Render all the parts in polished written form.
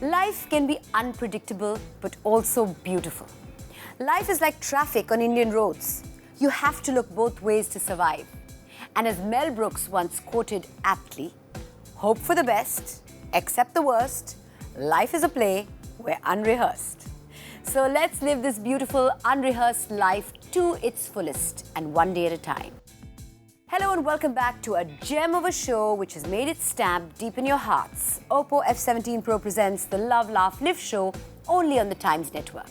Life can be unpredictable, but also beautiful. Life is like traffic on Indian roads. You have to look both ways to survive. And as Mel Brooks once quoted aptly, hope for the best, accept the worst. Life is a play, we're unrehearsed. So let's live this beautiful, unrehearsed life to its fullest and one day at a time. Hello and welcome back to a gem of a show which has made its stamp deep in your hearts. Oppo F17 Pro presents the Love, Laugh, Live show only on the Times Network.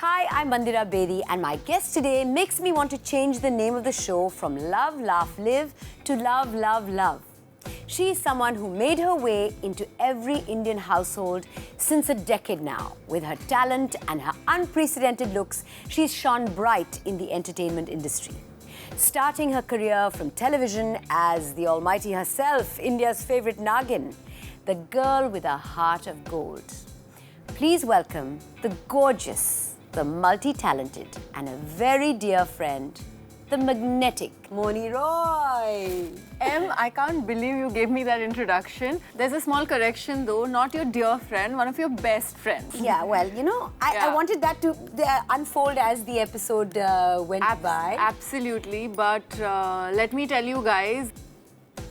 Hi, I'm Mandira Bedi and my guest today makes me want to change the name of the show from Love, Laugh, Live to Love, Love, Love. She is someone who made her way into every Indian household since a decade now. With her talent and her unprecedented looks, she's shone bright in the entertainment industry. Starting her career from television as the almighty herself, India's favorite Nagin, the girl with a heart of gold. Please welcome the gorgeous, the multi-talented and a very dear friend, the magnetic Mouni Roy. I can't believe you gave me that introduction. There's a small correction though, not your dear friend, one of your best friends. Yeah, well, you know, I wanted that to unfold as the episode went by. Absolutely, but let me tell you guys,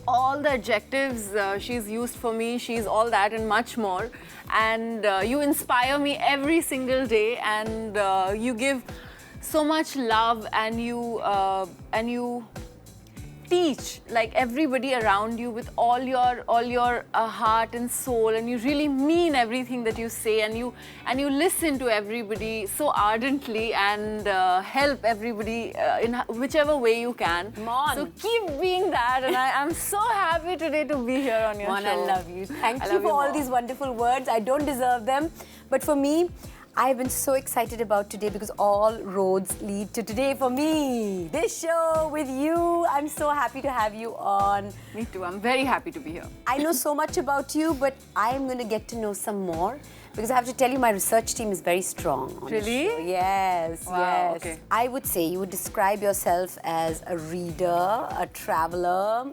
all the adjectives she's used for me, she's all that and much more. And you inspire me every single day, and you give so much love, and you teach like everybody around you with all your heart and soul, and you really mean everything that you say, and you listen to everybody so ardently and help everybody in whichever way you can. Come on. So keep being that, and I'm so happy today to be here on your show. I love you. Thank you for all these wonderful words. I don't deserve them, but for me, I've been so excited about today because all roads lead to today for me. This show with you. I'm so happy to have you on. Me too. I'm very happy to be here. I know so much about you, but I'm going to get to know some more because I have to tell you my research team is very strong on the Really? show. Yes, Wow, yes. okay. I would say you would describe yourself as a reader, a traveler,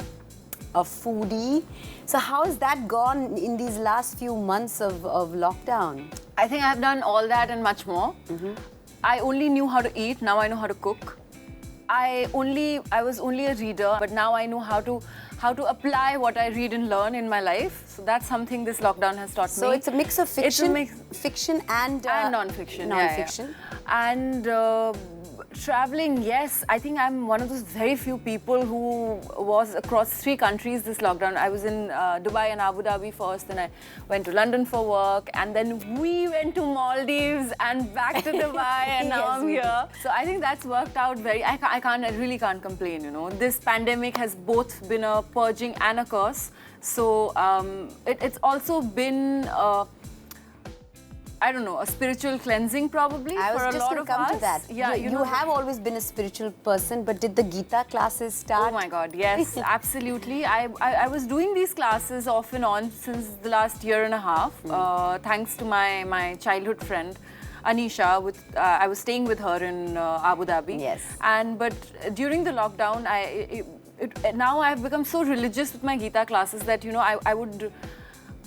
a foodie. So how has that gone in these last few months of lockdown? I think I've done all that and much more. I only knew how to eat, now I know how to cook. I was only a reader, but now I know how to apply what I read and learn in my life. So that's something this lockdown has taught me. So it's a mix of fiction, fiction and non-fiction. Non-fiction. Yeah. And traveling, yes, I think I'm one of those very few people who was across 3 countries this lockdown. I was in Dubai and Abu Dhabi first, then I went to London for work, and then we went to Maldives and back to Dubai, and now I'm here. So I think that's worked out I really can't complain, you know. This pandemic has both been a purging and a curse. So it's also been I don't know, a spiritual cleansing probably for a lot of us. I was just going to come to that. Yeah, you have always been a spiritual person, but did the Gita classes start? Oh my God, yes, absolutely. I was doing these classes off and on since the last year and a half, thanks to my childhood friend, Anisha. I was staying with her in Abu Dhabi. Yes. But during the lockdown, now I've become so religious with my Gita classes that, you know, I would...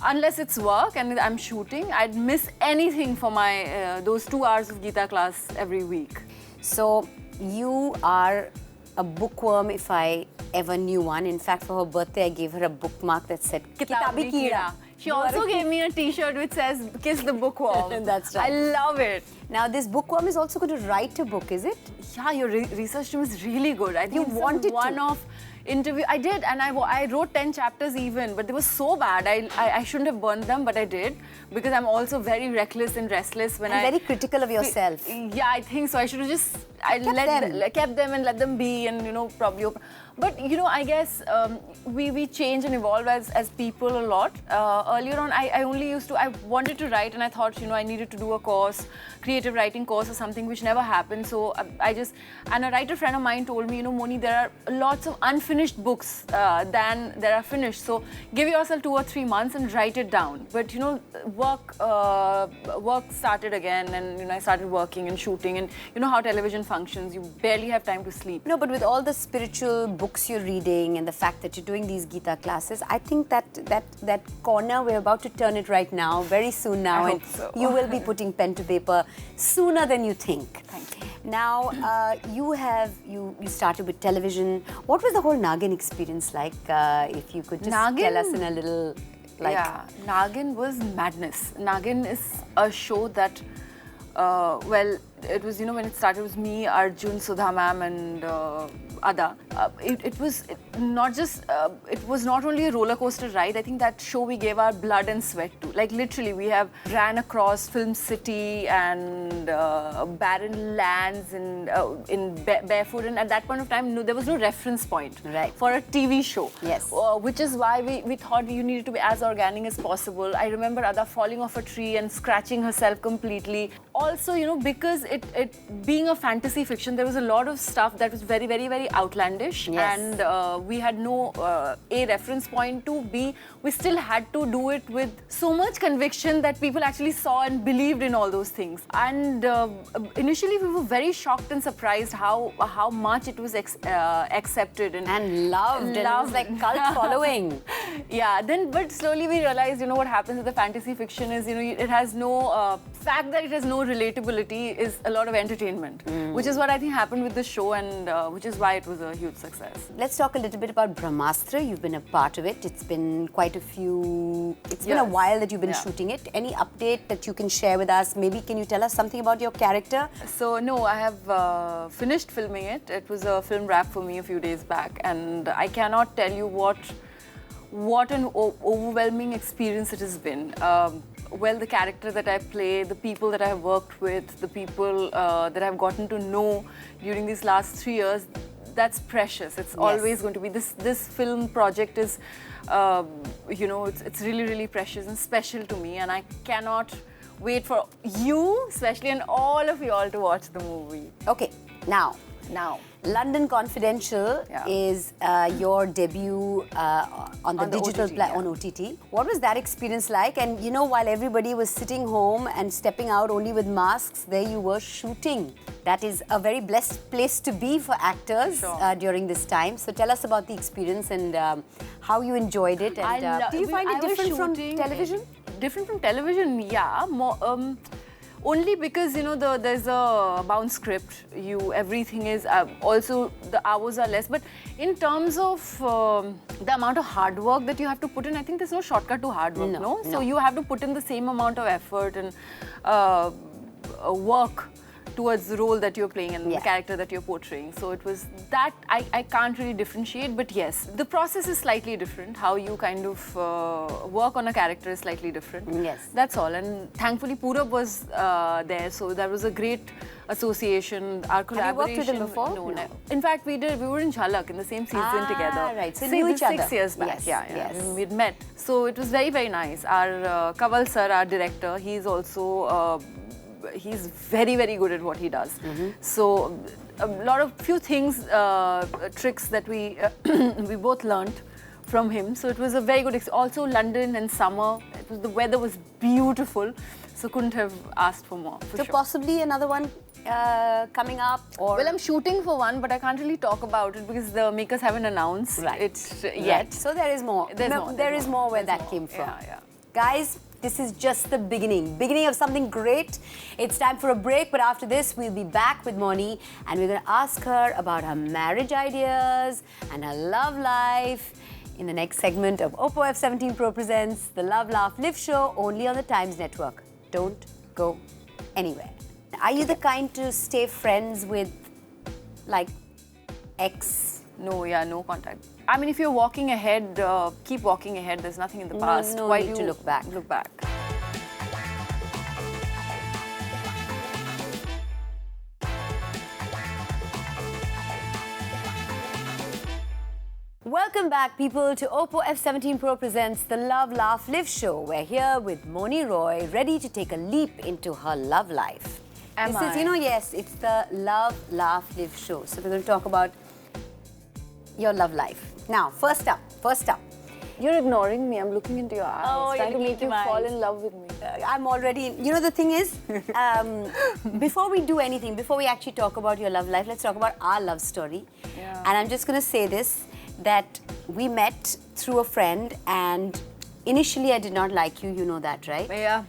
Unless it's work and I'm shooting, I'd miss anything for my those 2 hours of Gita class every week. So you are a bookworm if I ever knew one. In fact, for her birthday, I gave her a bookmark that said Kitabi Keeda. She also gave me a t-shirt which says Kiss the Bookworm. That's right. I love it. Now this bookworm is also going to write a book, is it? Yeah, your research team is really good. I think you it's wanted one-off interview. I did, and I wrote 10 chapters even, but they were so bad. I shouldn't have burned them, but I did, because I'm also very reckless and restless when very critical of yourself. Yeah, I think so. I should have just kept them and let them be, and, you know, probably. But, you know, I guess we change and evolve as people a lot. Earlier on, I wanted to write, and I thought, you know, I needed to do a course, create creative writing course or something, which never happened. So and a writer friend of mine told me, you know, Mouni, there are lots of unfinished books than there are finished. So give yourself 2 or 3 months and write it down. But you know, work started again, and you know, I started working and shooting, and you know how television functions. You barely have time to sleep. No, but with all the spiritual books you're reading and the fact that you're doing these Gita classes, I think that corner, we're about to turn it right now, very soon now, I and hope so. you will be putting pen to paper sooner than you think. Thank you. Now, you started with television. What was the whole Nagin experience like? If you could just tell us in a little, like... Yeah, Nagin was madness. Nagin is a show that, well, it was, you know, when it started, it was me, Arjun, Sudha ma'am, and Ada. It was not only a roller coaster ride. I think that show we gave our blood and sweat to. Like literally, we have ran across Film City and barren lands and barefoot. And at that point of time, there was no reference point for a TV show. Yes. Which is why we thought you needed to be as organic as possible. I remember Ada falling off a tree and scratching herself completely. Also, you know, because it being a fantasy fiction, there was a lot of stuff that was very, very, very outlandish. Yes. And we had no A, reference point, to B, we still had to do it with so much conviction that people actually saw and believed in all those things. And initially we were very shocked and surprised how much it was accepted and loved. And it was like cult following. Yeah, but slowly we realized, you know, what happens with the fantasy fiction is, you know, it has no, fact that it has no relatability is a lot of entertainment, which is what I think happened with the show, and which is why it was a huge success. Let's talk a little bit about Brahmastra. You've been a part of it. It's been quite a few... It's been a while that you've been shooting it. Any update that you can share with us? Maybe can you tell us something about your character? So, no, I have finished filming it. It was a film wrap for me a few days back, and I cannot tell you what an overwhelming experience it has been. Well, the character that I play, the people that I have worked with, the people that I've gotten to know during these last 3 years, that's precious. It's always going to be. This film project is, you know, it's really, really precious and special to me, and I cannot wait for you, especially, and all of you all to watch the movie. Okay, now, London Confidential is your debut on the digital on OTT. What was that experience like? And you know, while everybody was sitting home and stepping out only with masks, there you were shooting. That is a very blessed place to be for actors during this time. So tell us about the experience and how you enjoyed it. And do you find it different from television? Different from television, yeah. More, only because, you know, there's a bound script. Everything is also the hours are less. But in terms of the amount of hard work that you have to put in, I think there's no shortcut to hard work. No. So you have to put in the same amount of effort and work towards the role that you're playing and the character that you're portraying. So it was that I can't really differentiate, but yes, the process is slightly different. How you kind of work on a character is slightly different. Yes. That's all. And thankfully Purab was there, so that was a great association. Our collaboration. Have you worked with him before? No, no. In fact, we were in Jhalak in the same season together. Right. So knew each other. 6 years back. Yes. We'd met. So it was very, very nice. Our Kaval sir, our director, he's also he's very, very good at what he does. So a few things, tricks that we we both learnt from him. So it was a very good experience. Also London and summer, the weather was beautiful. So couldn't have asked for more. So possibly another one coming up? Or well, I'm shooting for one, but I can't really talk about it because the makers haven't announced it yet. So there is more. There is more where that came from. Yeah. Guys, this is just the beginning of something great. It's time for a break, but after this, we'll be back with Mouni and we're going to ask her about her marriage ideas and her love life in the next segment of Oppo F17 Pro presents the Love, Laugh, Live show only on the Times Network. Don't go anywhere. Are you the kind to stay friends with, like, ex? No, no contact. I mean, if you're walking ahead, keep walking ahead. There's nothing in the past. No Why need to look back. Look back. Welcome back, people, to Oppo F17 Pro presents the Love, Laugh, Live show. We're here with Mouni Roy, ready to take a leap into her love life. Am This is, I? yes, it's the Love, Laugh, Live show. So we're going to talk about your love life. Now, first up. You're ignoring me. I'm looking into your eyes. Oh, trying you're to make you looking into my fall eyes. in love with me. I'm already, the thing is, before we do anything, before we actually talk about your love life, let's talk about our love story. Yeah. And I'm just going to say this, that we met through a friend, and initially I did not like you, you know that, right? Yeah.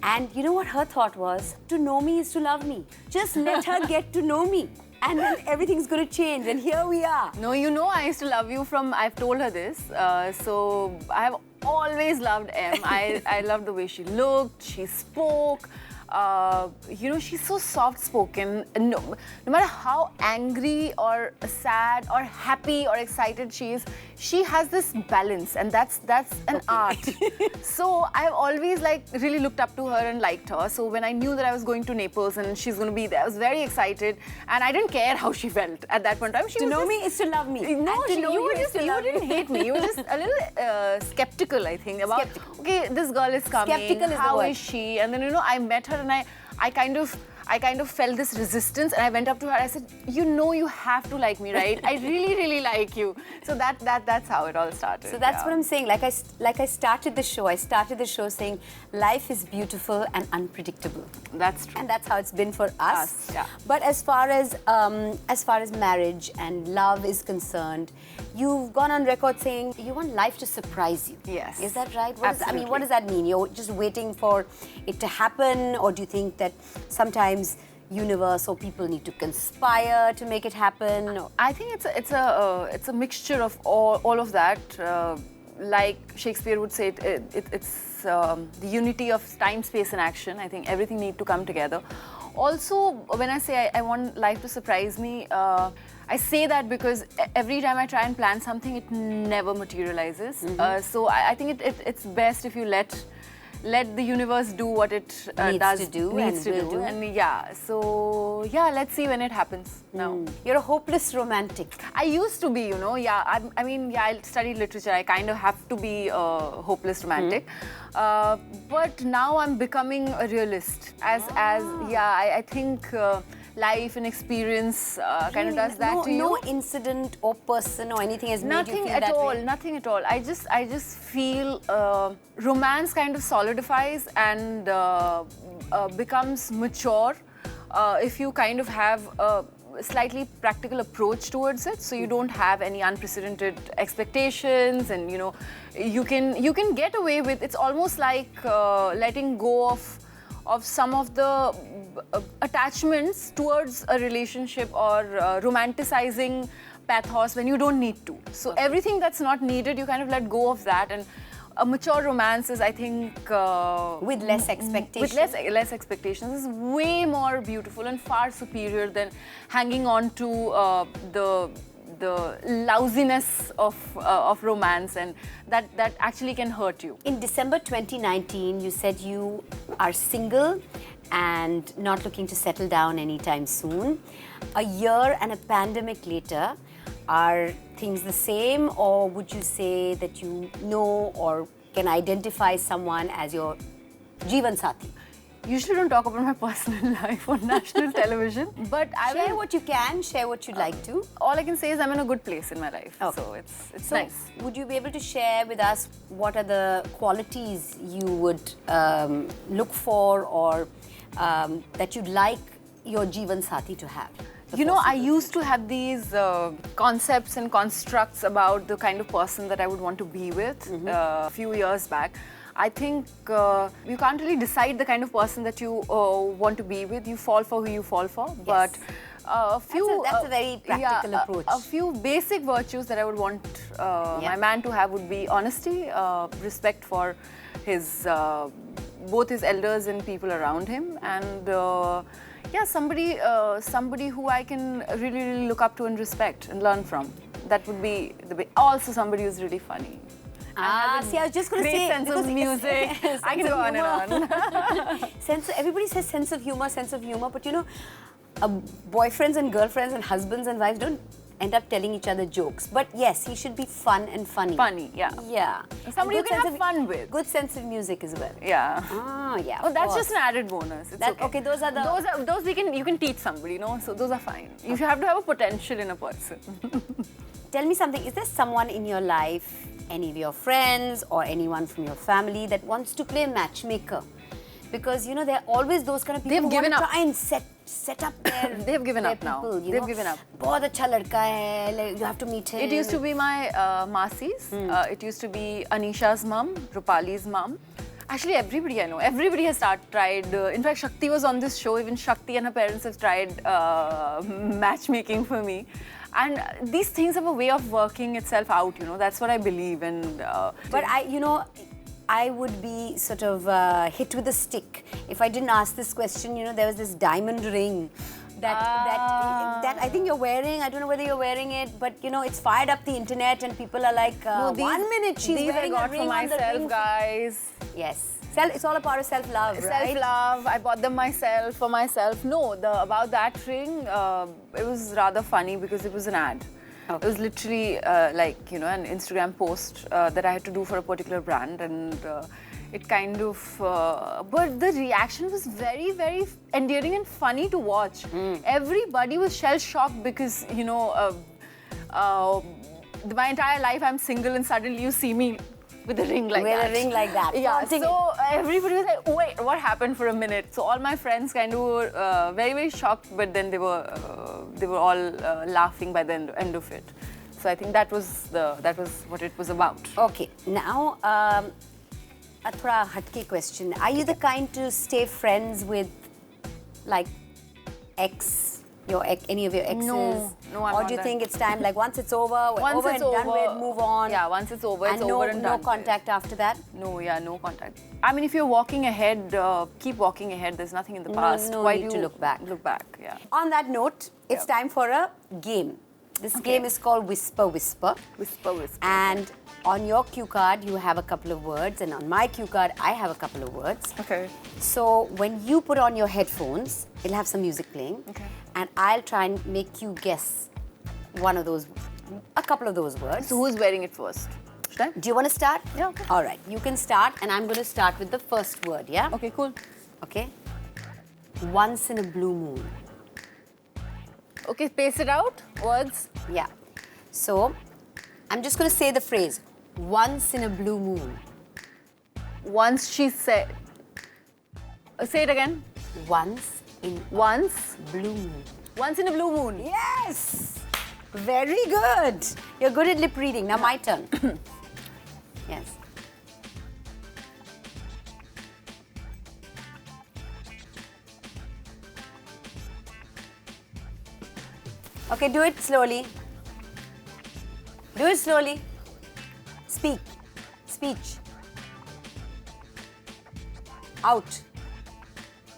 And you know what her thought was? To know me is to love me. Just let her get to know me. And then everything's going to change. And here we are. No, I used to love you from, I've told her this. So I've always loved M. I loved the way she looked, she spoke. She's so soft-spoken. No matter how angry or sad or happy or excited she is, she has this balance, and that's an art. So I've always really looked up to her and liked her. So when I knew that I was going to Naples and she's going to be there, I was very excited, and I didn't care how she felt at that point in time. To know me is to love me. No, And to know you love me. didn't hate me. You were just a little skeptical, I think, about, okay, this girl is coming. Skeptical is the how word. is she? And then, I met her and I kind of felt this resistance, and I went up to her. I said, you have to like me, right? I really, really like you. So that's how it all started. So that's what I'm saying. Like I started the show. I started the show saying life is beautiful and unpredictable. That's true. And that's how it's been for us. Yeah. But as far as marriage and love is concerned, you've gone on record saying you want life to surprise you. Yes. Is that right? Absolutely. What does that mean? You're just waiting for it to happen, or do you think that sometimes universe or people need to conspire to make it happen? I think it's a mixture of all of that. Like Shakespeare would say, it's the unity of time, space, and action. I think everything needs to come together. Also, when I say I want life to surprise me, I say that because every time I try and plan something, it never materializes. So I think it's best if you let the universe do what it Needs to do. And let's see when it happens now. You're a hopeless romantic. I used to be, I studied literature. I kind of have to be a hopeless romantic. But now I'm becoming a realist. I think life and experience kind of does that to you. No incident or person or anything has made you feel that way? Nothing at all. I just feel romance kind of solidifies and becomes mature if you kind of have a slightly practical approach towards it. So you don't have any unprecedented expectations, and you can get away with. It's almost like letting go of some of the attachments towards a relationship, or romanticizing pathos when you don't need to. So everything that's not needed, you kind of let go of that. And a mature romance is, I think, with less expectations. With less expectations is way more beautiful and far superior than hanging on to the lousiness of romance, and that actually can hurt you. In December 2019, you said you are single and not looking to settle down anytime soon. A year and a pandemic later, are things the same, or would you say that you know or can identify someone as your Jeevan Sathi? Usually don't talk about my personal life on national television, but Share what you can, share what you'd like to. All I can say is I'm in a good place in my life, Okay. so it's So, nice. would you be able to share with us what are the qualities you would look for, or that you'd like your Jeevan Sathi to have? I used to have these concepts and constructs about the kind of person that I would want to be with a few years back. I think you can't really decide the kind of person that you want to be with. You fall for who you fall for. Yes. But a few... That's a very practical approach. A few basic virtues that I would want my man to have would be honesty, respect for his both his elders and people around him, and somebody who I can really, really look up to and respect and learn from. That would be the way. Also, somebody who's really funny. I was just going to say... Great sense of music. I can go on and on. Everybody says sense of humor, but boyfriends and girlfriends and husbands and wives don't end up telling each other jokes. But yes, he should be fun and funny. Funny, yeah. Yeah. Somebody you And good can sense have of- fun with. Good sense of music as well. Yeah. Ah, yeah. Oh, of that's course. just an added bonus. It's That- okay, those are the- those you can teach somebody, you know. So those are fine. You have to have a potential in a person. Tell me something. Is there someone in your life, any of your friends or anyone from your family that wants to play matchmaker? Because you know there are always those kind of people They've who given want to up. try and set up their They've given their up now. people, you They've know. given up. बहुत अच्छा लड़का है. Like, you have to meet him. It used to be my Masi's. It used to be Anisha's mum, Rupali's mum. Actually, everybody I know, everybody has tried. In fact, Shakti was on this show. Even Shakti and her parents have tried matchmaking for me. And these things have a way of working itself out, you know. That's what I believe. And But I would be sort of hit with a stick if I didn't ask this question. You know, there was this diamond ring that I think you're wearing. I don't know whether you're wearing it, but you know, it's fired up the internet and people are like, no, 1 minute she's these wearing I got a ring for on the myself, ring. guys. Yes. It's all a part of self-love, right? Self-love. I bought them myself for myself. No, about that ring, it was rather funny because it was an ad. Okay. It was literally like, you know, an Instagram post that I had to do for a particular brand, and it kind of. But the reaction was very, very endearing and funny to watch. Everybody was shell-shocked because, you know, my entire life I'm single, and suddenly you see me with a ring like that. With a ring like that. Yeah, Flaunting so everybody was like, wait, what happened for a minute? So all my friends kind of were very, very shocked, but then they were all laughing by the end of it. So I think that was what it was about. Okay, now a thoda hatke question. Are you the kind to stay friends with like any of your exes? No, I'm Or not do you that. think it's time, like once it's over, we're Once over it's and done over, with, move on? Yeah, once it's over, it's and over and done no with. contact after that? No, yeah, no contact. I mean, if you're walking ahead, keep walking ahead. There's nothing in the past. No Why need do to you look back. Look back, yeah. On that note, it's time for a game. This game is called Whisper Whisper. Whisper, whisper. And on your cue card, you have a couple of words, and on my cue card, I have a couple of words. Okay. So when you put on your headphones, it'll have some music playing. Okay. And I'll try and make you guess a couple of those words. So who's wearing it first? Should I? Do you want to start? Yeah, okay. All right, you can start, and I'm going to start with the first word, yeah? Okay, cool. Okay. Once in a blue moon. Okay, pace it out. Words. Yeah. So, I'm just going to say the phrase, once in a blue moon. Once she said. Say it again. Once in Once. blue moon. Once in a blue moon. Yes! Very good. You're good at lip reading. Now my turn. Yes. Okay, do it slowly. Do it slowly. Speak. Speech. Out.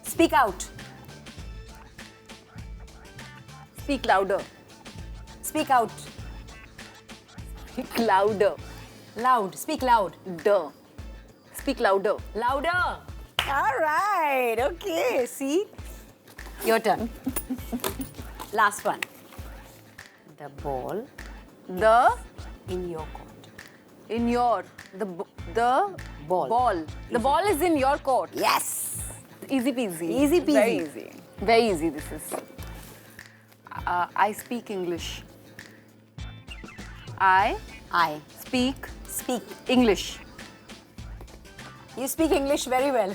Speak out. Speak louder. Speak out. Speak louder. Loud. Speak loud. Duh. Speak louder. Louder. All right. Okay. See? Your turn. Last one. The ball The in your court. in your the Ball. ball. The ball is in your court. Yes. Easy peasy. Easy peasy. Very easy. Very easy. This is. I speak English. I I speak speak. English. You speak English very well.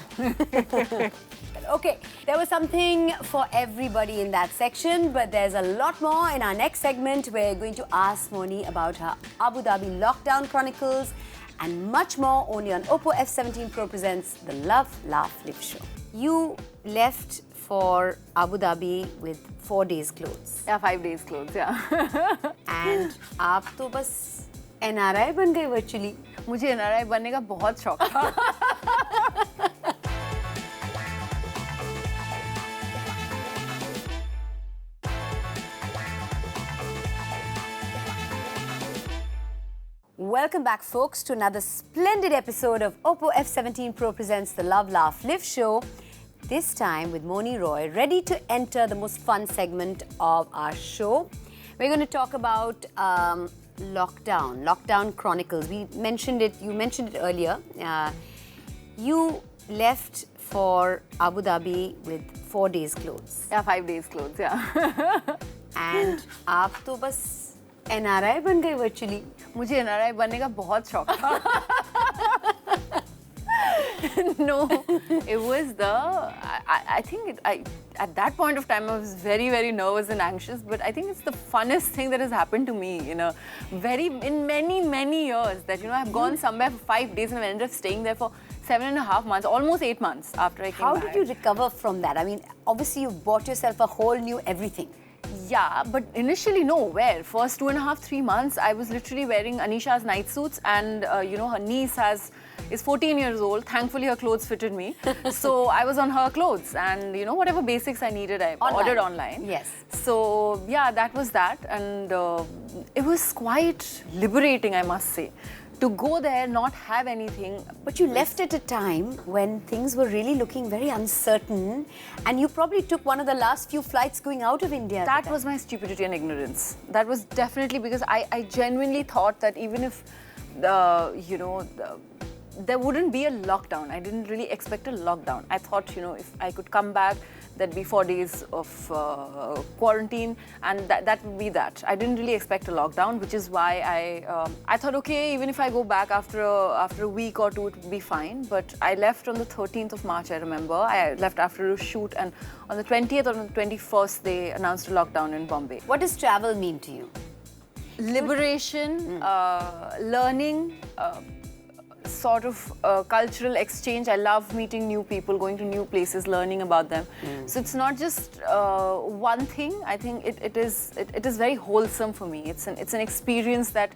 Okay, there was something for everybody in that section, but there's a lot more in our next segment. We're going to ask Mouni about her Abu Dhabi lockdown chronicles and much more only on Oppo F17 Pro presents the Love, Laugh, Live show. You left for Abu Dhabi with 4 days clothes. Yeah, 5 days clothes. Yeah. And आप तो बस NRI बन गए virtually. मुझे NRI बनने का बहुत शौक था. Welcome back, folks, to another splendid episode of Oppo F17 Pro presents the Love, Laugh, Live show. This time with Mouni Roy, ready to enter the most fun segment of our show, We're going to talk about lockdown chronicles. We mentioned it, you mentioned it earlier. You left for Abu Dhabi with 4 days clothes. Yeah, 5 days clothes, yeah. And आप तो बस NRI बन गए virtually. मुझे NRI बनने का बहुत शौक था. No, it was I think at that point of time I was very, very nervous and anxious, but I think it's the funnest thing that has happened to me in many, many years, that, I've gone somewhere for 5 days and I ended up staying there for 7.5 months, almost 8 months after I came back. How did you recover from that? I mean, obviously you bought yourself a whole new everything. Yeah, but initially, no, where? First 2.5, 3 months, I was literally wearing Anisha's night suits, and, her niece is 14 years old. Thankfully, her clothes fitted me. So I was on her clothes, and, whatever basics I needed, I ordered online. Yes. So, yeah, that was that. And it was quite liberating, I must say, to go there, not have anything. But you left at a time when things were really looking very uncertain, and you probably took one of the last few flights going out of India. That was my stupidity and ignorance. That was definitely because I genuinely thought that even if, there wouldn't be a lockdown. I didn't really expect a lockdown. I thought, if I could come back, there'd be 4 days of quarantine, and that would be that. I didn't really expect a lockdown, which is why I thought, okay, even if I go back after a week or two, it would be fine. But I left on the 13th of March, I remember. I left after a shoot, and on the 20th or on the 21st, they announced a lockdown in Bombay. What does travel mean to you? Liberation, learning, sort of cultural exchange. I love meeting new people, going to new places, learning about them. So it's not just one thing. I think it is very wholesome for me. It's an experience that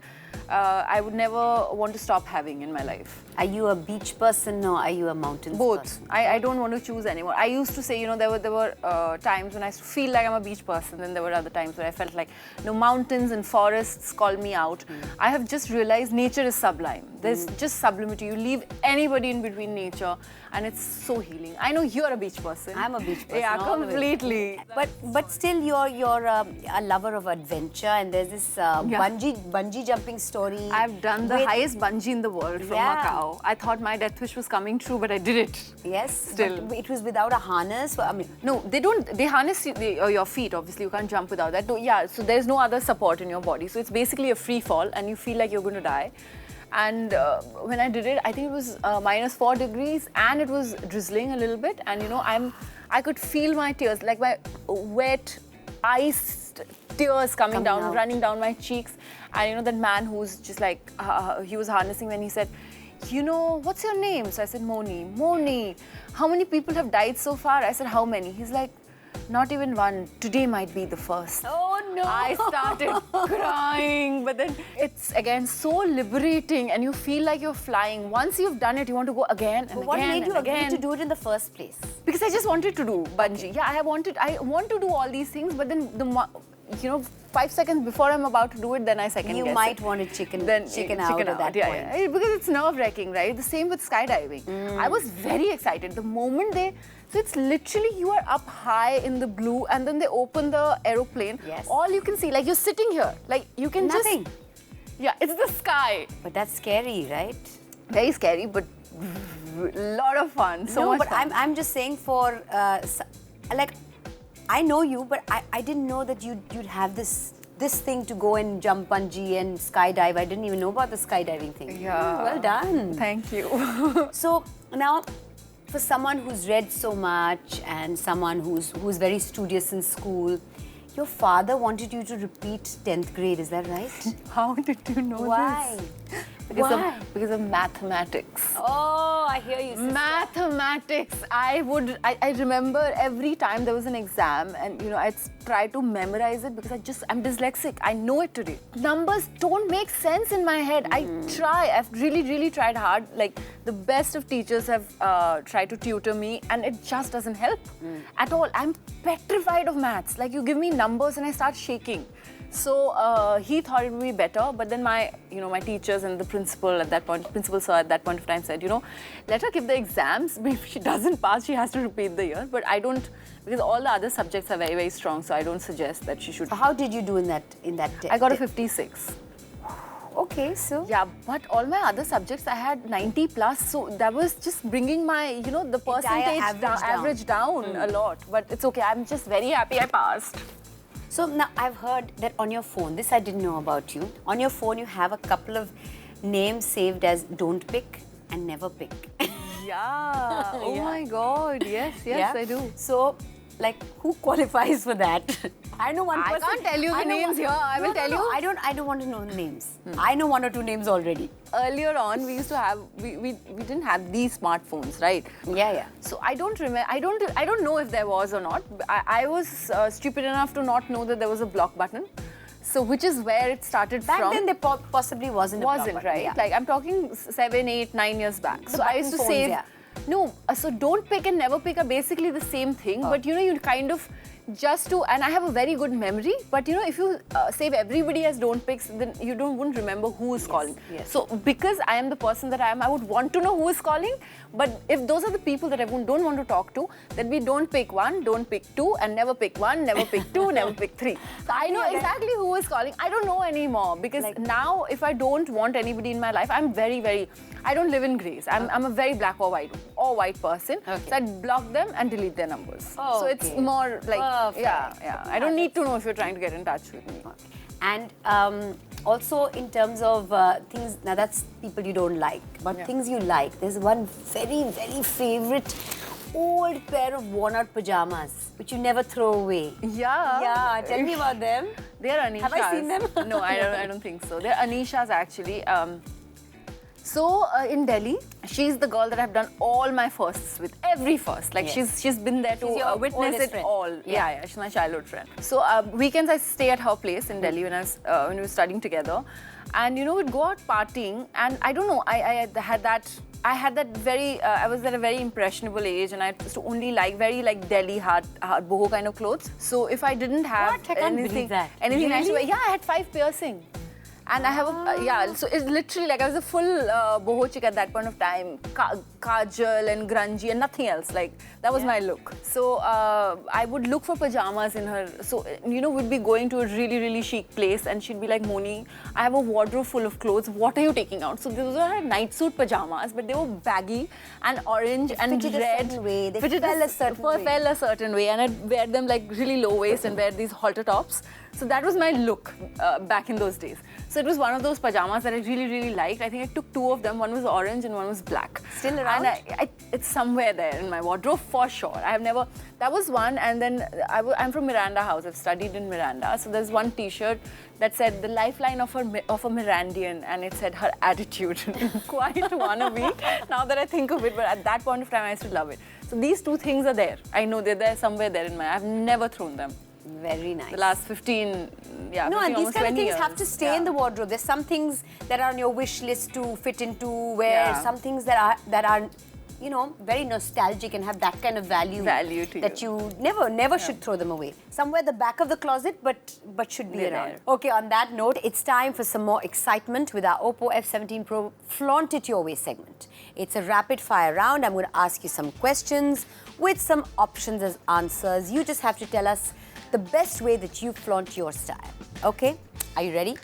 I would never want to stop having in my life. Are you a beach person or are you a mountain Both. person? I don't want to choose anymore. I used to say, there were times when I used to feel like I'm a beach person, and there were other times where I felt like, mountains and forests call me out. I have just realized nature is sublime. There's just sublimity. You leave anybody in between nature, and it's so healing. I know you're a beach person. I'm a beach person. Yeah, completely. But still, you're a lover of adventure, and there's this bungee jumping story. I've done the highest bungee in the world from Macau. I thought my death wish was coming true, but I did it. Yes. Still. But it was without a harness. I mean, no, they don't. They harness your feet. Obviously, you can't jump without that. Yeah. So there's no other support in your body. So it's basically a free fall, and you feel like you're going to die. And when I did it, I think it was -4 degrees, and it was drizzling a little bit. And I could feel my tears, like my wet, iced tears coming down, running down my cheeks. And that man who's just like, he was harnessing, when he said, what's your name? So I said, Mouni. How many people have died so far? I said, how many? He's like, not even one. Today might be the first. Oh no! I started crying, but then it's again so liberating, and you feel like you're flying. Once you've done it, you want to go again and what again. What made you agree to do it in the first place? Because I just wanted to do bungee. Yeah, I want to do all these things, but then 5 seconds before I'm about to do it, then I second guess. You might want to chicken out at that point. Yeah. Because it's nerve-wracking, right? The same with skydiving. I was very excited. The moment so it's literally you are up high in the blue, and then they open the aeroplane. Yes. All you can see, like you're sitting here, like you can Nothing. Yeah, it's the sky. But that's scary, right? Very scary, but a lot of fun. So much fun. I'm just saying for I know you, but I didn't know that you'd have this thing to go and jump bungee and skydive. I didn't even know about the skydiving thing. Yeah. Well done. Thank you. So now, for someone who's read so much and someone who's very studious in school, your father wanted you to repeat 10th grade, is that right? How did you know Why? this? Why? Because of mathematics. Oh, I hear you, sister. Mathematics. I remember every time there was an exam, and I'd try to memorize it because I'm dyslexic. I know it today. Numbers don't make sense in my head. I've really, really tried hard. Like the best of teachers have tried to tutor me, and it just doesn't help at all. I'm petrified of maths. Like you give me numbers and I start shaking. So he thought it would be better, but then my teachers and the principal sir at that point of time said, let her give the exams, but if she doesn't pass, she has to repeat the year. But I don't, because all the other subjects are very, very strong, so I don't suggest that she should. So how did you do in that I got a 56. Okay, so. Yeah, but all my other subjects I had 90 plus, so that was just bringing my, the percentage average down a lot. But it's okay, I'm just very happy I passed. So now I've heard that on your phone, this I didn't know about you, on your phone you have a couple of names saved as don't pick and never pick. Yeah, oh my God, yes, I do. So, like, who qualifies for that? I know one person. I can't tell you the names here. I will tell you. I don't want to know the names. I know one or two names already. Earlier on, we used to have we didn't have these smartphones, right? Yeah. So I don't remember. I don't know if there was or not. I was stupid enough to not know that there was a block button. So which is where it started from. Back then, there possibly wasn't a block button. Right? Yeah. Like I'm talking 7, 8, 9 years back. So I used to save. Yeah. No, so don't pick and never pick are basically the same thing. But you kind of just to, and I have a very good memory, but if you save everybody as don't picks, then you wouldn't remember who is calling. Yes. So because I am the person that I am, I would want to know who is calling. But if those are the people that I don't want to talk to, then we don't pick 1, don't pick 2, and never pick 1, never pick 2, never pick 3. So I know exactly who is calling. I don't know anymore because now if I don't want anybody in my life, I'm very, very, I don't live in grays. I'm a very black or white person. Okay. So I block them and delete their numbers. Oh, so it's more like, yeah. I don't need to know if you're trying to get in touch with me. And also in terms of things, now that's people you don't like, but things you like. There's one very, very favorite old pair of worn-out pajamas, which you never throw away. Yeah. Tell me about them. They're Anisha's. Have I seen them? No, I don't think so. They're Anisha's actually. So in Delhi, she's the girl that I've done all my firsts with, every first. Like she's been there to witness it all. Yeah, she's my childhood friend. So weekends I stay at her place in Delhi when we were studying together, and we'd go out partying. And I don't know, I had that very. I was at a very impressionable age, and I used to only like very Delhi hard boho kind of clothes. So if I didn't have anything nice to wear, I had 5 piercing. And I have a, so it's literally like I was a full boho chick at that point of time. Kajal and grungy and nothing else. Like, that was my look. So I would look for pajamas in her. So, we'd be going to a really, really chic place and she'd be like, Mouni, I have a wardrobe full of clothes. What are you taking out? So those were her night suit pajamas, but they were baggy and orange and red. A certain way. They fell a certain way. And I'd wear them like really low waist and wear these halter tops. So that was my look back in those days. So it was one of those pajamas that I really, really liked. I think I took 2 of them. One was orange and one was black. Still around? And it's somewhere there in my wardrobe for sure. I have never, that was one. And then I'm from Miranda House. I've studied in Miranda. So there's one t-shirt that said the lifeline of a Mirandian, and it said her attitude. Quite wannabe now that I think of it, but at that point of time I used to love it. So these 2 things are there. I know they're there somewhere there in my, I've never thrown them. Very nice. The last 15, No, and these kind of things years. have to stay in the wardrobe. There's some things that are on your wish list to fit into, where some things that are very nostalgic and have that kind of value to that you never should throw them away. Somewhere the back of the closet, but should be around. There. Okay, on that note, it's time for some more excitement with our Oppo F17 Pro Flaunt It Your Way segment. It's a rapid fire round. I'm going to ask you some questions with some options as answers. You just have to tell us the best way that you flaunt your style. Okay? Are you ready?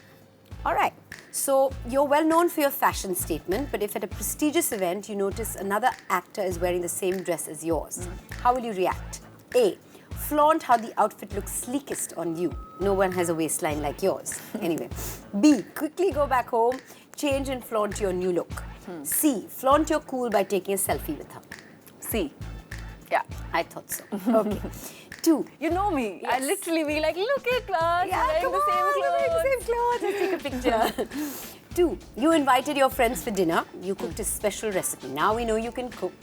All right. So, you're well known for your fashion statement, but if at a prestigious event you notice another actor is wearing the same dress as yours, how will you react? A. Flaunt how the outfit looks sleekest on you. No one has a waistline like yours. Anyway. B. Quickly go back home, change and flaunt your new look. C. Flaunt your cool by taking a selfie with her. C. Yeah. I thought so. Okay. 2. You know me. Yes. I literally be like, look at us, wearing the same clothes. Let's take a picture. 2. You invited your friends for dinner. You cooked a special recipe. Now we know you can cook.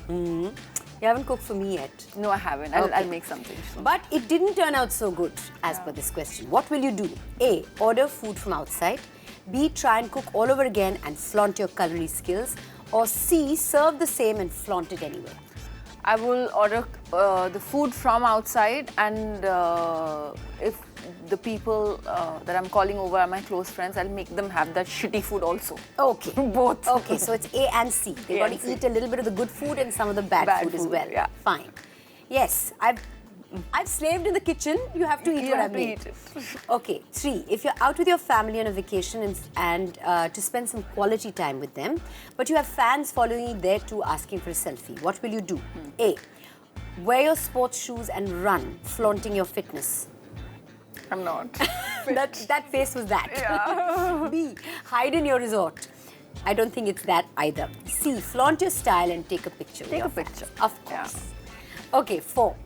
You haven't cooked for me yet. No, I haven't. I'll make something soon. But it didn't turn out so good as per this question. What will you do? A. Order food from outside. B. Try and cook all over again and flaunt your culinary skills. Or C. Serve the same and flaunt it anyway. I will order the food from outside, and if the people that I'm calling over are my close friends, I'll make them have that shitty food also. Okay. Both. Okay, so it's A and C. They've got to eat a little bit of the good food and some of the bad food as well. Yeah. Fine. Yes, I've slaved in the kitchen. You have to eat what I've made. Okay, 3. If you're out with your family on a vacation and to spend some quality time with them, but you have fans following you there too asking for a selfie, what will you do? A. Wear your sports shoes and run, flaunting your fitness. I'm not. that face was that. Yeah. B. Hide in your resort. I don't think it's that either. C. Flaunt your style and take a picture. Take a picture. Of course. Yeah. Okay, 4.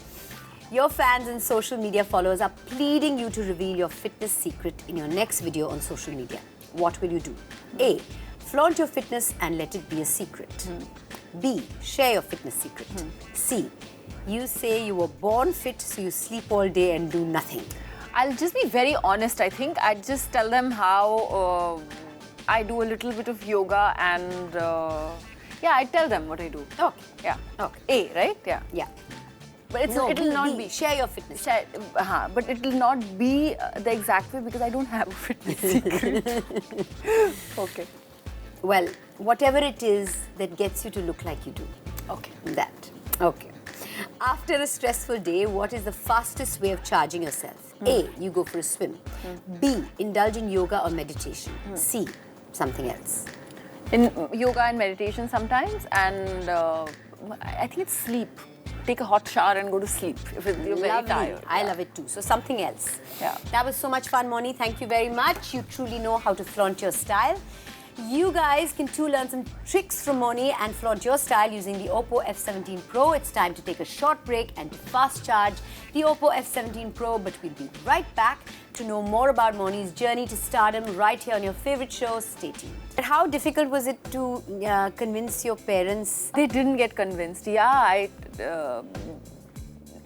Your fans and social media followers are pleading you to reveal your fitness secret in your next video on social media. What will you do? A. Flaunt your fitness and let it be a secret. B. Share your fitness secret. C. You say you were born fit, so you sleep all day and do nothing. I'll just be very honest, I think. I'd just tell them how I do a little bit of yoga and yeah, I tell them what I do. Okay. Yeah. Okay. A, right? Yeah. Yeah. But it'll not be. Share your fitness. But it'll not be the exact way because I don't have a fitness secret. Okay. Well, whatever it is that gets you to look like you do. Okay. That. Okay. After a stressful day, what is the fastest way of charging yourself? A. You go for a swim. B. Indulge in yoga or meditation. C. Something else. In yoga and meditation sometimes, and I think it's sleep. Take a hot shower and go to sleep if you're very tired. I love it too. So something else. Yeah. That was so much fun, Mouni. Thank you very much. You truly know how to flaunt your style. You guys can too learn some tricks from Mouni and flaunt your style using the Oppo F17 Pro. It's time to take a short break and to fast charge the Oppo F17 Pro. But we'll be right back to know more about Mouni's journey to stardom right here on your favorite show. Stay tuned. How difficult was it to convince your parents? They didn't get convinced. Yeah,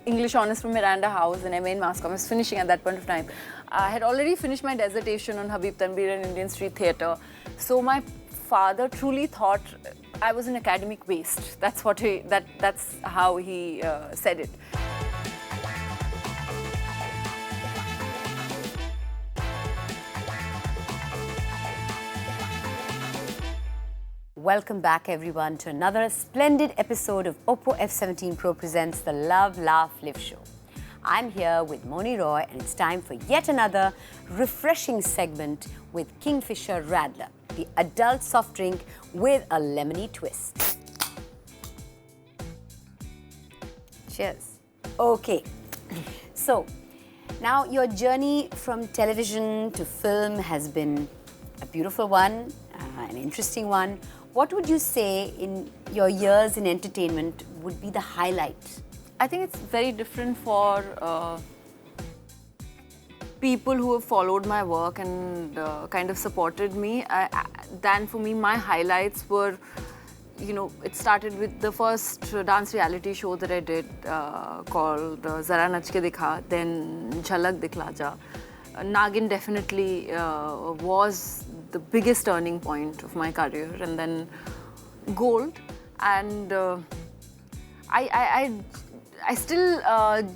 English Honours from Miranda House and MA in Mass Comm. I was finishing at that point of time. I had already finished my dissertation on Habib Tanbir and Indian Street Theatre. So my father truly thought I was an academic waste. That's how he said it. Welcome back, everyone, to another splendid episode of Oppo F17 Pro presents the Love, Laugh, Live show. I'm here with Mouni Roy, and it's time for yet another refreshing segment with Kingfisher Radler, the adult soft drink with a lemony twist. Cheers. Okay, so now your journey from television to film has been a beautiful one, an interesting one. What would you say in your years in entertainment would be the highlight? I think it's very different for people who have followed my work and kind of supported me. Than for me, my highlights were, it started with the first dance reality show that I did called Zara Nach Ke Dikha, then Jhalak Dikhla Ja. Nagin definitely was the biggest turning point of my career, and then Gold, and I still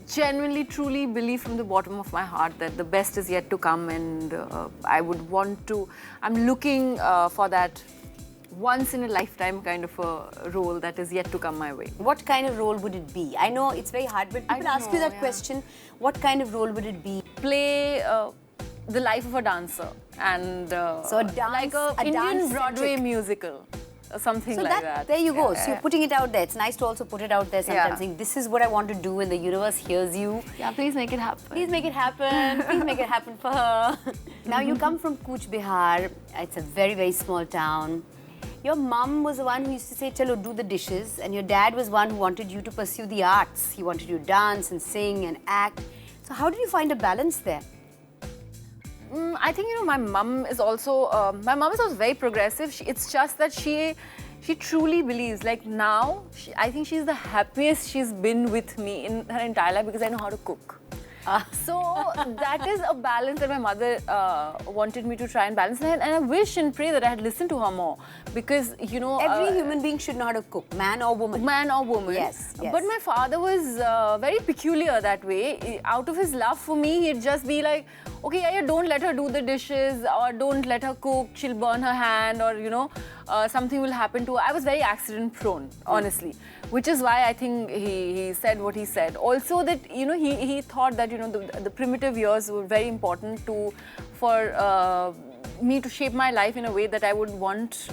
genuinely, truly believe from the bottom of my heart that the best is yet to come, and I'm looking for that once in a lifetime kind of a role that is yet to come my way. What kind of role would it be? I know it's very hard, but people ask you that question. What kind of role would it be? Play the life of a dancer, and so a dance, like an Indian Broadway musical. Something so like that. There you go. Yeah, so you're putting it out there. It's nice to also put it out there sometimes, saying this is what I want to do, and the universe hears you. Yeah, please make it happen. Please make it happen. Please make it happen for her. Now you come from Cooch Behar. It's a very, very small town. Your mum was the one who used to say, "Chalo, do the dishes," and your dad was one who wanted you to pursue the arts. He wanted you to dance and sing and act. So how did you find a balance there? I think, my mum is also very progressive. It's just that she truly believes, like now, I think she's the happiest she's been with me in her entire life because I know how to cook. So that is a balance that my mother wanted me to try and balance. And I wish and pray that I had listened to her more. Because, you know... Every human being should know how to cook, man or woman. Man or woman. Yes, yes. But my father was very peculiar that way. Out of his love for me, he'd just be like, okay, yeah, don't let her do the dishes, or don't let her cook, she'll burn her hand, or, you know, something will happen to her. I was very accident prone, honestly, which is why I think he said what he said. Also that, you know, he thought that, you know, the primitive years were very important for me to shape my life in a way that I would want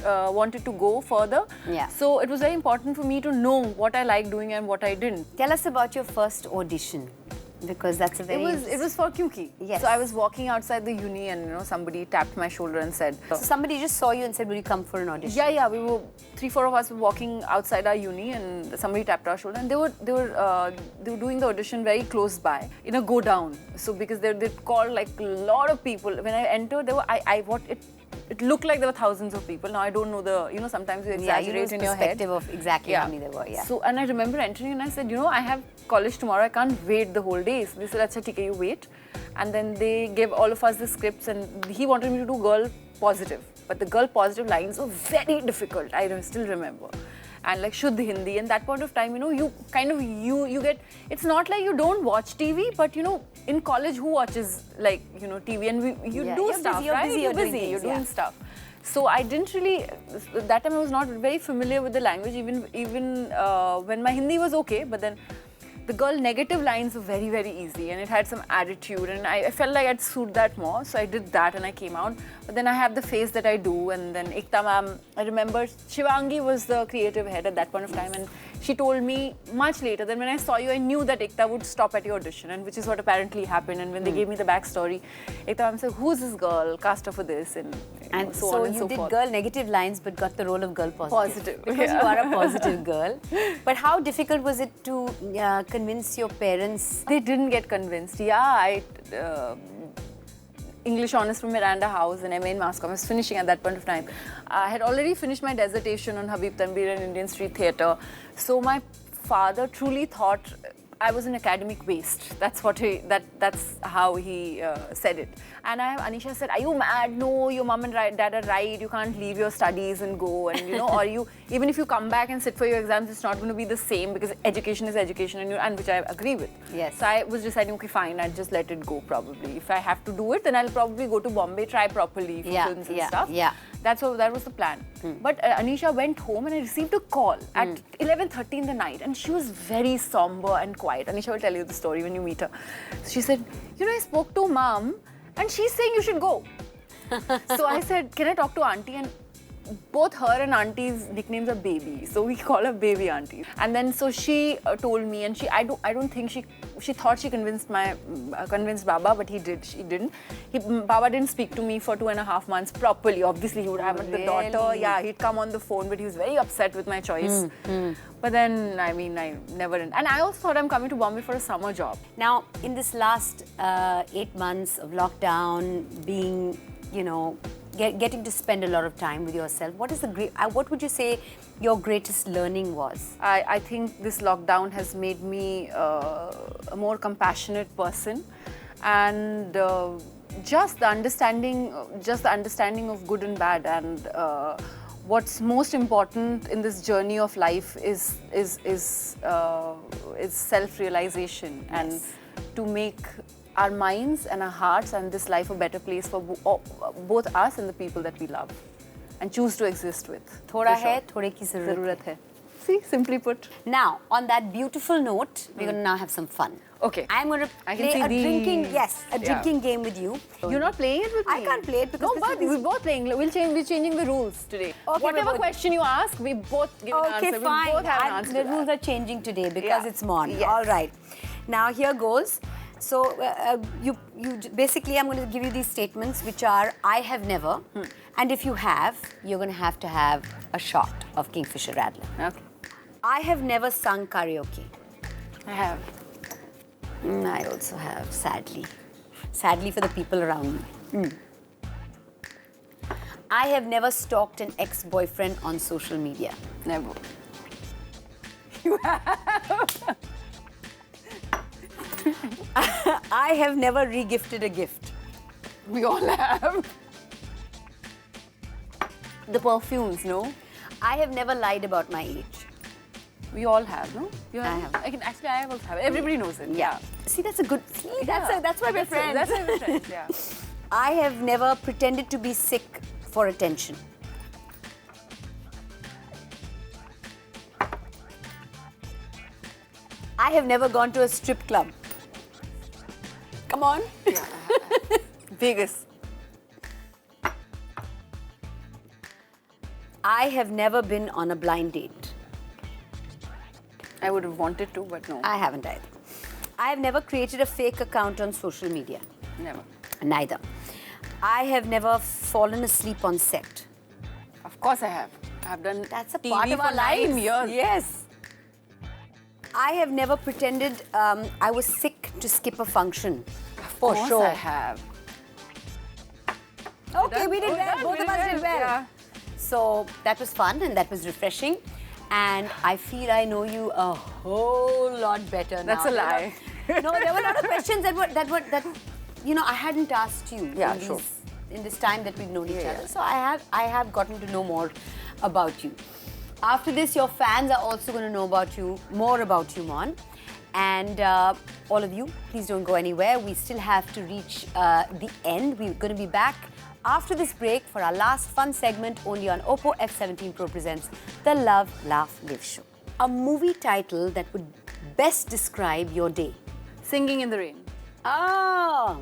it to go further. Yeah. So it was very important for me to know what I liked doing and what I didn't. Tell us about your first audition, because that's a very... It was for Kyunki. Yes. So I was walking outside the uni and, you know, somebody tapped my shoulder and said... So somebody just saw you and said, will you come for an audition? Yeah, we were 3-4 of us were walking outside our uni and somebody tapped our shoulder and they were doing the audition very close by in a go down. So because they called like a lot of people. When I entered, there were it looked like there were thousands of people. Now I don't know the, you know, sometimes you exaggerate in your head. Perspective of exactly how many there were, yeah. So, and I remember entering and I said, you know, I have college tomorrow, I can't wait the whole day. So they said, acha, theek hai, you wait. And then they gave all of us the scripts and he wanted me to do girl positive. But the girl positive lines were very difficult, I still remember. And like Shuddh Hindi, and that point of time, you know, you kind of, you get, it's not like you don't watch TV, but you know, in college, who watches like, you know, TV and you do stuff, right? You're busy, you're doing stuff. So I didn't really, that time I was not very familiar with the language, even when my Hindi was okay, but then the girl negative lines were very, very easy and it had some attitude and I felt like I'd suit that more. So I did that and I came out. But then I have the face that I do and then Ekta ma'am, I remember Shivangi was the creative head at that point of time and she told me much later that when I saw you, I knew that Ekta would stop at your audition and which is what apparently happened. And when they gave me the backstory, Ekta ma'am said, who's this girl? Cast her for this and so on and so forth. You did girl negative lines but got the role of girl positive. Positive. Because you are a positive girl. But how difficult was it to convince your parents? They didn't get convinced. Yeah, English Honours from Miranda House and MA in Mass Comm. I was finishing at that point of time. I had already finished my dissertation on Habib Tanbir and Indian Street Theatre. So my father truly thought I was an academic waste. That's what that's how he said it. And Anisha said, "Are you mad? No, your mom and dad are right. You can't leave your studies and go. And you know, or you even if you come back and sit for your exams, it's not going to be the same because education is education, and which I agree with. Yes. So I was deciding, okay, fine, I'll just let it go. Probably, if I have to do it, then I'll probably go to Bombay, try properly for films and stuff. Yeah. That was the plan. But Anisha went home and I received a call at 11:30 in the night and she was very somber and quiet. Anisha will tell you the story when you meet her. She said, you know, I spoke to mom and she's saying you should go. So I said, can I talk to auntie? And both her and auntie's nicknames are Baby, so we call her Baby Auntie. And then so she told me, and I don't think she thought she convinced Baba, but she didn't. Baba didn't speak to me for 2.5 months properly. Obviously, he would have the daughter. Yeah, he'd come on the phone, but he was very upset with my choice. But then, I mean, I never did. And I also thought I'm coming to Bombay for a summer job. Now, in this last 8 months of lockdown, being, you know, getting to spend a lot of time with yourself, what would you say your greatest learning was? I think this lockdown has made me a more compassionate person, and just the understanding of good and bad, and what's most important in this journey of life is self-realization. Yes. And to make our minds and our hearts and this life a better place for both us and the people that we love and choose to exist with. Thoda hai, thode ki zarurat hai. See, simply put. Now, on that beautiful note, we're going to now have some fun. Okay. I'm going to play a drinking game with you. You're not playing it with me? I can't play it because we're both playing. We're changing the rules today. Okay, whatever question you ask, we both give an answer. Okay, fine. We both have an answer. The rules are changing today because it's Mon. Yes. All right. Now, here goes. So, basically, I'm going to give you these statements which are, I have never. And if you have, you're going to have a shot of Kingfisher Radler. Okay. I have never sung karaoke. I have. I also have, sadly. Sadly for the people around me. I have never stalked an ex-boyfriend on social media. Never. You have. I have never re-gifted a gift. We all have. The perfumes, no? I have never lied about my age. We all have, no? You I have. Actually, I also have. Everybody knows it. Yeah. See, that's a good... See, that's why we're friends. That's why we're friends, yeah. I have never pretended to be sick for attention. I have never gone to a strip club. Come on. Yeah. Vegas. I have never been on a blind date. I would have wanted to, but no. I haven't either. I have never created a fake account on social media. Never. Neither. I have never fallen asleep on set. Of course I have. I've done That's a TV part of for our lives. 9 years. Yes. I have never pretended I was sick to skip a function. Of For course sure. I have. Okay, we did well. Both of us did well. Yeah. So that was fun and that was refreshing. And I feel I know you a whole lot better now. That's a lie. No, there were a lot of questions that you know, I hadn't asked you Yeah, in, true. in this time that we've known each Yeah, other. yeah. So I have gotten to know more about you. After this, your fans are also going to know about you, more about you, Mon. And all of you, please don't go anywhere. We still have to reach the end. We're going to be back after this break for our last fun segment only on Oppo F17 Pro presents the Love, Laugh, Live Show. A movie title that would best describe your day. Singing in the rain. Oh!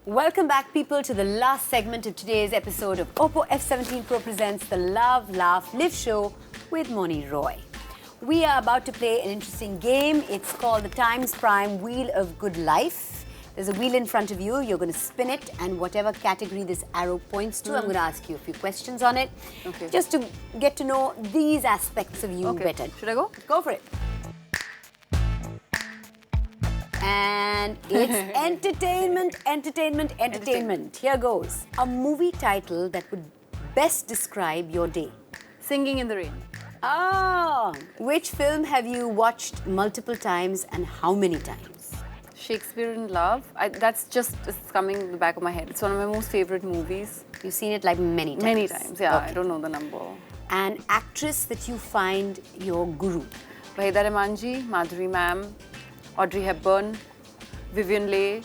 Welcome back, people, to the last segment of today's episode of Oppo F17 Pro presents the Love, Laugh, Live Show with Mouni Roy. We are about to play an interesting game. It's called the Times Prime Wheel of Good Life. There's a wheel in front of you. You're going to spin it, and whatever category this arrow points to, I'm going to ask you a few questions on it. Okay. Just to get to know these aspects of you better. Should I go? Go for it. And it's entertainment, entertainment, entertainment. Here goes. A movie title that would best describe your day. Singing in the rain. Oh! Which film have you watched multiple times and how many times? Shakespeare in Love. That's just it's coming in the back of my head. It's one of my most favorite movies. You've seen it like many times. Many times, yeah. Okay. I don't know the number. An actress that you find your guru. Vahida Remanji, Madhuri ma'am, Audrey Hepburn, Vivian Leigh,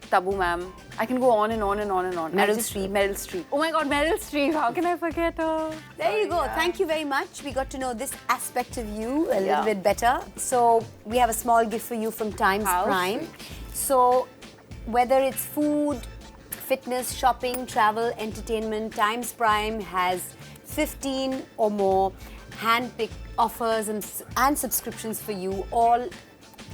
Tabu ma'am. I can go on and on and on and on. Meryl Streep. Meryl Streep. Oh my God, Meryl Streep. How can I forget her? There you go. Yeah. Thank you very much. We got to know this aspect of you a little bit better. So we have a small gift for you from Times How Prime. sweet. So whether it's food, fitness, shopping, travel, entertainment, Times Prime has 15 or more hand-picked offers and subscriptions for you, all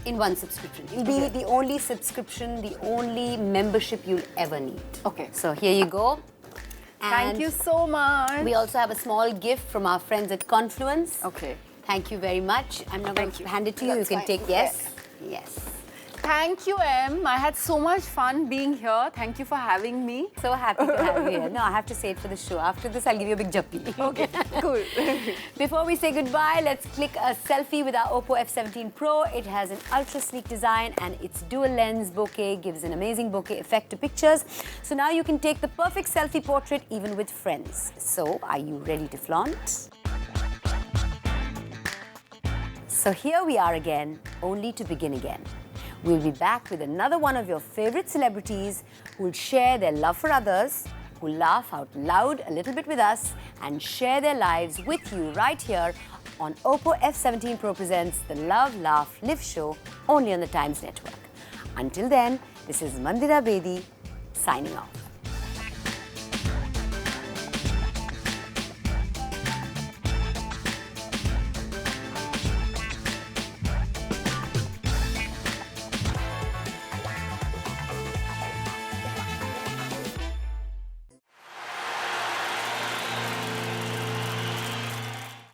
in one subscription. It'll be the only subscription, the only membership you'll ever need. Okay. So here you go. Thank And you so much. we also have a small gift from our friends at Confluence. Okay. Thank you very much. I'm not going Thank to you. hand it to you. That's You can fine. take yes. Yes. Thank you, Em. I had so much fun being here. Thank you for having me. So happy to have you here. No, I have to say it for the show. After this, I'll give you a big jappi. Okay, cool. Before we say goodbye, let's click a selfie with our Oppo F17 Pro. It has an ultra sleek design and its dual lens bokeh gives an amazing bokeh effect to pictures. So now you can take the perfect selfie portrait even with friends. So are you ready to flaunt? So here we are again, only to begin again. We'll be back with another one of your favorite celebrities who will share their love for others, who laugh out loud a little bit with us and share their lives with you right here on Oppo F17 Pro presents the Love, Laugh, Live Show only on the Times Network. Until then, this is Mandira Bedi signing off.